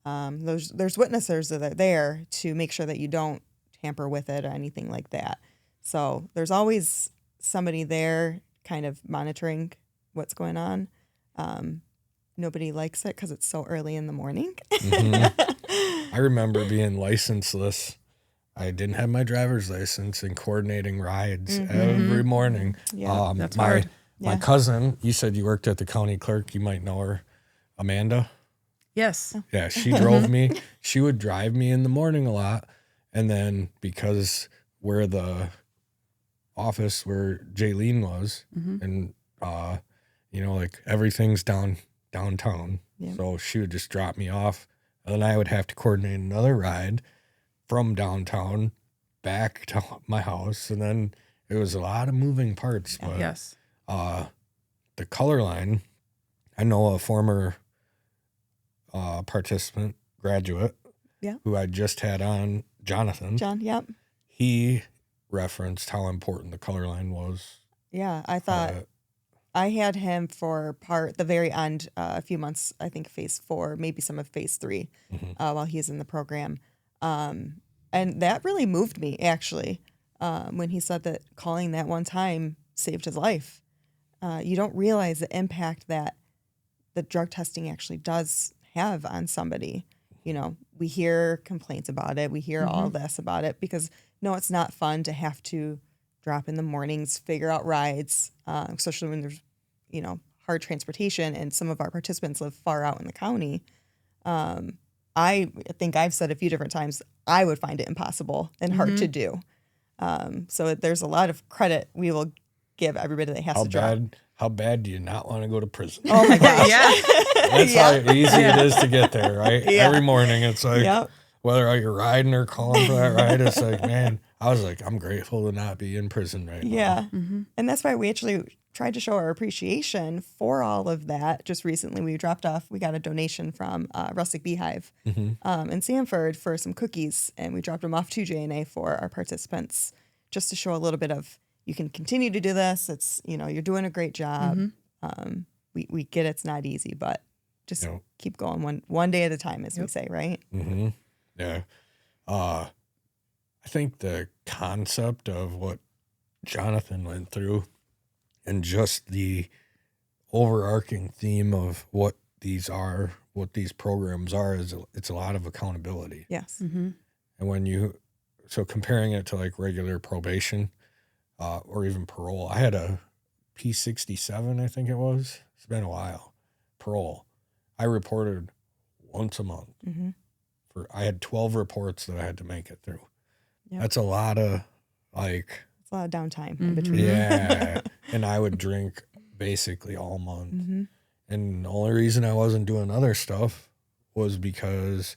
There's witnesses that are there to make sure that you don't tamper with it or anything like that. So there's always somebody there kind of monitoring what's going on. Nobody likes it because it's so early in the morning. I remember being licenseless. I didn't have my driver's license and coordinating rides every morning. Yeah, that's hard. My cousin, you said you worked at the county clerk. You might know her, Amanda. Yes. Yeah, she drove me. She would drive me in the morning a lot. And then because where the office where Jaylene was, and, like everything's downtown. Yeah. So she would just drop me off. And then I would have to coordinate another ride from downtown back to my house. And then it was a lot of moving parts. But Yes. the color line, I know a former participant, graduate, who I just had on, Jonathan. John, yep. He referenced how important the color line was. Yeah, I thought I had him for the very end, a few months, I think phase 4, maybe some of phase 3, while he's in the program. And that really moved me, actually, when he said that calling that one time saved his life. You don't realize the impact that the drug testing actually does have on somebody. We hear complaints about it. We hear all this about it because, no, it's not fun to have to drop in the mornings, figure out rides, especially when there's, hard transportation, and some of our participants live far out in the county. I think I've said a few different times, I would find it impossible and hard to do. So there's a lot of credit we will give everybody that has to drop. How bad do you not want to go to prison? Oh my gosh. Yeah. That's how easy it is to get there, right? Yeah. Every morning it's like, whether you're riding or calling for that ride, it's like, man, I was like, I'm grateful to not be in prison right now. Yeah. And that's why we actually tried to show our appreciation for all of that. Just recently we got a donation from Rustic Beehive in Sanford for some cookies, and we dropped them off to JNA for our participants just to show a little bit of you can continue to do this. It's, you're doing a great job. We get it's not easy, but just keep going one day at a time, as we say, right? Mm-hmm. Yeah. I think the concept of what Jonathan went through and just the overarching theme of what these programs are, is it's a lot of accountability. Yes. Mm-hmm. And so comparing it to like regular probation, or even parole, I had a P67, I think it was. It's been a while. Parole. I reported once a month. Mm-hmm. I had 12 reports that I had to make it through. Yep. That's a lot of it's a lot of downtime in between. Yeah. And I would drink basically all month. Mm-hmm. And the only reason I wasn't doing other stuff was because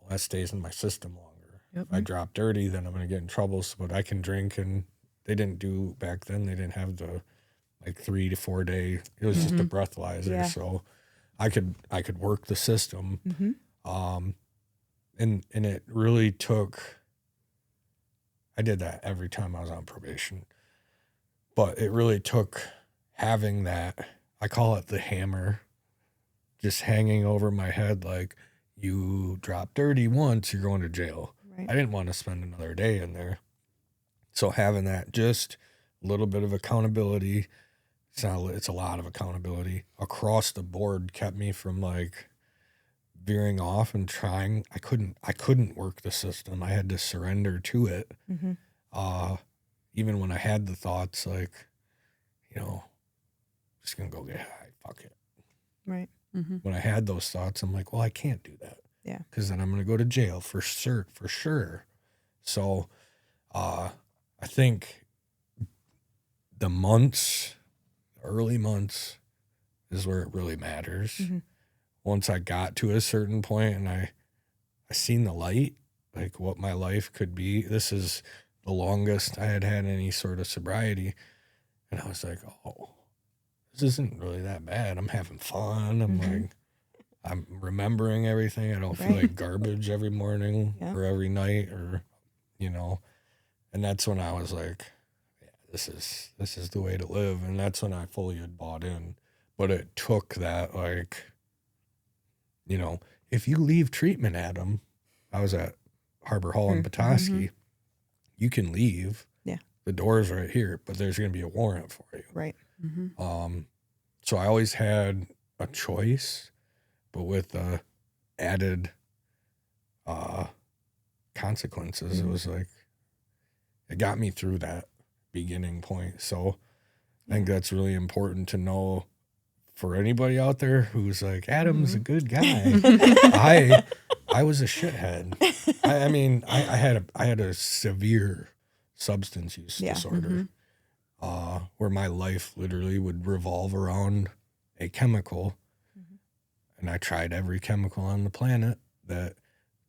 that stays in my system longer. Yep. If I drop dirty, then I'm going to get in trouble. But I can drink, and they didn't do back then. They didn't have the 3 to 4 day. It was just a breathalyzer. Yeah. So I could work the system. Mm-hmm. And it really took, I did that every time I was on probation, but it really took having that, I call it the hammer, just hanging over my head. Like, you drop dirty once, you're going to jail. Right. I didn't want to spend another day in there. So having that, just a little bit of accountability, it's a lot of accountability across the board, kept me from veering off and trying. I couldn't work the system. I had to surrender to it. Mm-hmm. Even when I had the thoughts just gonna go get high, fuck it. Right. Mm-hmm. When I had those thoughts, I'm like, well, I can't do that. Yeah. Because then I'm gonna go to jail for sure. So I think the early months is where it really matters. Mm-hmm. Once I got to a certain point and I seen the light, like what my life could be. This is the longest I had any sort of sobriety. And I was like, oh, this isn't really that bad. I'm having fun. I'm remembering everything. I don't feel like garbage every morning or every night and that's when I was like, yeah, this is the way to live. And that's when I fully had bought in. But it took that, if you leave treatment, Adam, I was at Harbor Hall in Petoskey, you can leave. Yeah. The door's right here, but there's going to be a warrant for you. Right. Mm-hmm. So I always had a choice, but with added consequences, it was it got me through that beginning point. So I think that's really important to know for anybody out there who's like, Adam's a good guy. I was a shithead. I had a severe substance use disorder, where my life literally would revolve around a chemical. And I tried every chemical on the planet that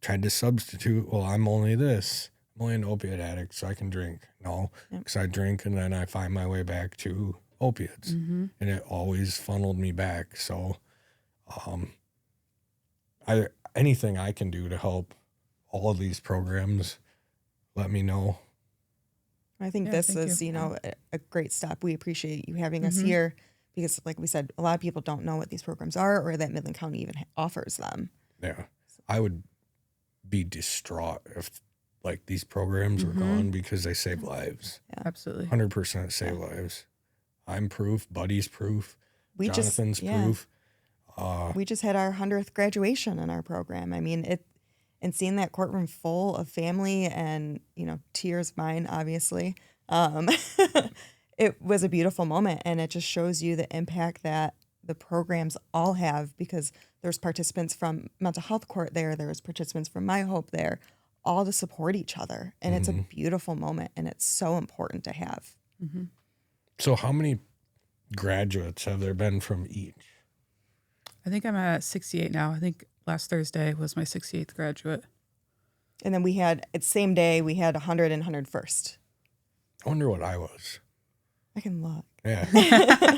tried to substitute. Well, I'm only this. I'm only an opiate addict, so I can drink. No, because I drink and then I find my way back to opiates. And it always funneled me back. So anything I can do to help all of these programs, let me know. I think this is, a great step. We appreciate you having us here because, like we said, a lot of people don't know what these programs are or that Midland County even offers them. Yeah. I would be distraught if these programs were gone because they save lives. Yeah. Absolutely. 100% save lives. I'm proof. Buddy's proof. Jonathan's proof. We just had our 100th graduation in our program. I mean, and seeing that courtroom full of family and, tears of mine, obviously, it was a beautiful moment. And it just shows you the impact that the programs all have, because there's participants from mental health court there. There's participants from MIHOPE there, all to support each other. And it's a beautiful moment, and it's so important to have. Mm-hmm. So how many graduates have there been from each? I think I'm at 68 now. I think last Thursday was my 68th graduate. And then we had, same day, we had 100 and 101st. I wonder what I was. I can look. Yeah.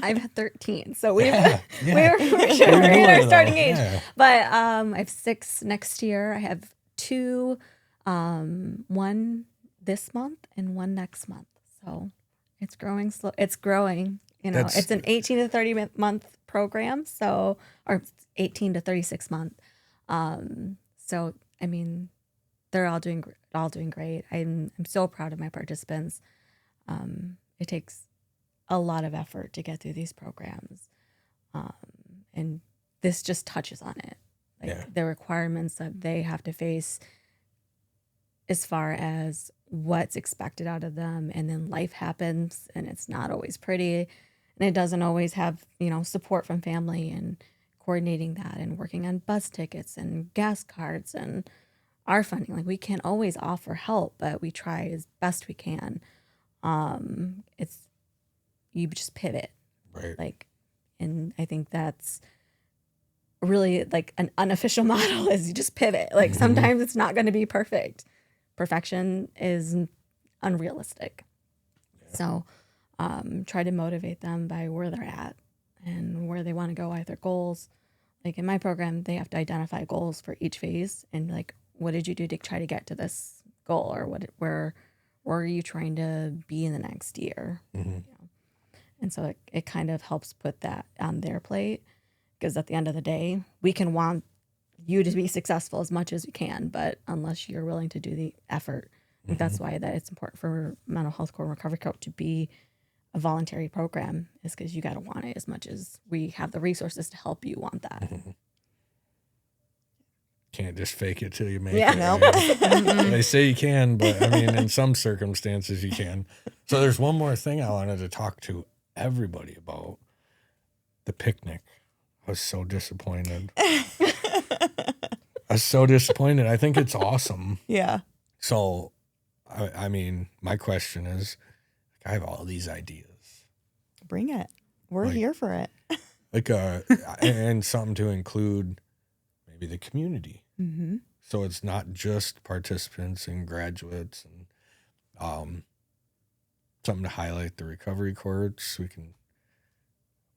I'm at 13, so we're Yeah. we're in our starting age. Yeah. But I have 6 next year. I have 2, one this month and one next month. So It's growing slow. It's growing. That's- It's an 18 to 30 month program, or 18 to 36 month. So I mean, they're all doing great. I'm so proud of my participants. It takes a lot of effort to get through these programs, and this just touches on it. The requirements that they have to face as far as what's expected out of them, and then life happens and it's not always pretty, and it doesn't always have support from family, and coordinating that and working on bus tickets and gas cards and our funding. Like, we can't always offer help, but we try as best we can. You just pivot, Right. And I think that's really an unofficial model, is you just pivot. Sometimes it's not going to be perfect. Perfection is unrealistic. So try to motivate them by where they're at and where they want to go at their goals. In my program, they have to identify goals for each phase, and what did you do to try to get to this goal, or where are you trying to be in the next year? And so it kind of helps put that on their plate, because at the end of the day, we can want you to be successful as much as we can, but unless you're willing to do the effort, I think that's why that it's important for mental health court and recovery court to be a voluntary program, is because you got to want it as much as we have the resources to help you want that. Can't just fake it till you make Yeah. it. Nope. Right? They say you can, but I mean, in some circumstances you can. So there's one more thing I wanted to talk to everybody about: the picnic. I was so disappointed. I think it's awesome. Yeah. So, I mean, my question is, I have all these ideas. Bring it. We're here for it. And something to include maybe the community. Mm-hmm. So it's not just participants and graduates, and something to highlight the recovery courts. We can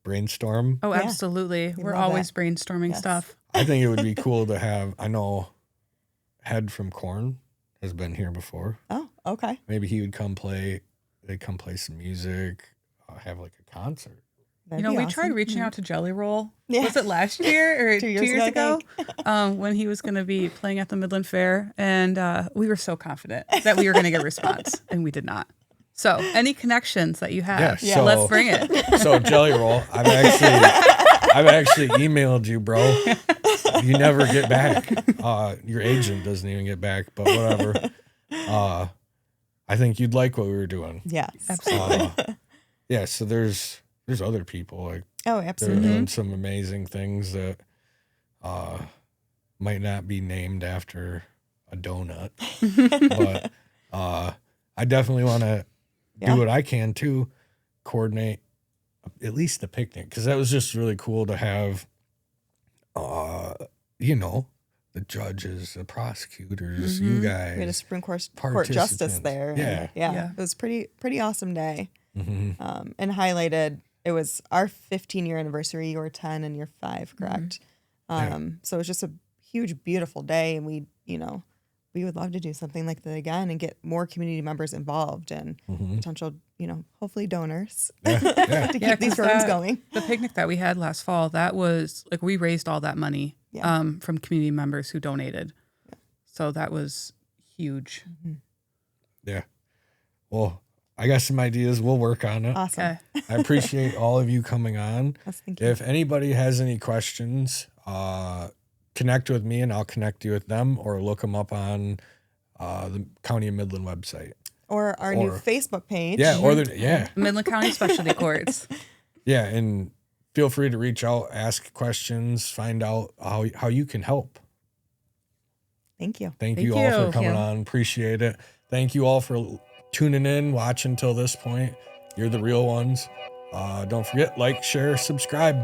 brainstorm. Oh, Yeah. absolutely. We We're love always that. brainstorming Yes. stuff. I think it would be cool to have, I know Head from Corn has been here before. Oh, okay. Maybe he would come play. They'd come play some music, have a concert. That'd be We awesome. tried reaching out to Jelly Roll. Yeah. Was it last year or 2 2 years years ago, ago? When he was going to be playing at the Midland Fair. And we were so confident that we were going to get a response, and we did not. So any connections that you have, Yeah, so- let's bring it. So Jelly Roll, I've actually emailed you, bro. You never get back. Your agent doesn't even get back, but whatever. I think you'd like what we were doing. Yes. Absolutely. Yeah, so there's other people Oh, they're absolutely. doing some amazing things that might not be named after a donut, but I definitely want to Yeah. do what I can to coordinate at least the picnic, because that was just really cool to have the judges, the prosecutors, you guys. We had a Supreme Court justice participants. there. Yeah. And, Yeah. It was pretty awesome day. Mm-hmm. And highlighted, it was our 15-year anniversary. You were 10 and you're 5, correct? So it was just a huge, beautiful day. And we would love to do something like that again and get more community members involved and potential, hopefully donors Yeah. to keep these 'cause programs going. The picnic that we had last fall, that was we raised all that money from community members who donated. So that was huge. Yeah. Well, I got some ideas. We'll work on it. Awesome. Okay. I appreciate all of you coming on. Yes, thank you. If anybody has any questions, connect with me and I'll connect you with them, or look them up on the County of Midland website. Or our new Facebook page. Yeah, Midland County Specialty Courts. yeah, and feel free to reach out, ask questions, find out how you can help. Thank you. Thank Thank you all for you. coming Thank you. on. Appreciate it. Thank you all for tuning in, watching till this point. You're the real ones. Don't forget, like, share, subscribe.